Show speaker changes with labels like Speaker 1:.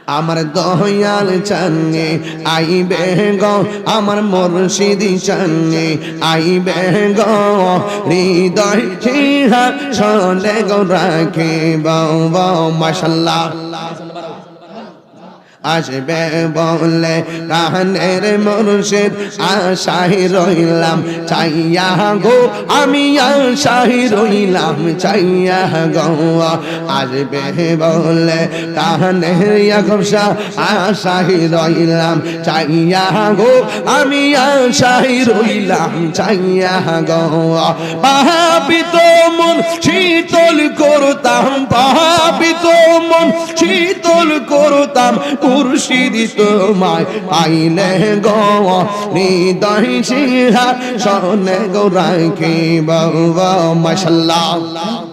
Speaker 1: আমার দয়াল চানে আইবে গো আমার মুর্শিদি চানে আইবে গো হৃদয় সিংহাসনে গো রাখিব মাশাআল্লাহ আসবে বলে কানের মুর্শিদ আশায় রইলাম চাইয়া গো আমি আশায় রইলাম চাইয়া গো আসবে বলে কানের ইয়াকুবশা আশায় রইলাম চাইয়া গো আমি আশায় রইলাম চাইয়া গো পাপিত মন শীতল করতাম পাপিত মন শীতল করতাম মুর্শিদি তোমায় পাইলে গো হৃদয় সিংহাসনে গো রাখিব মাশাআল্লাহ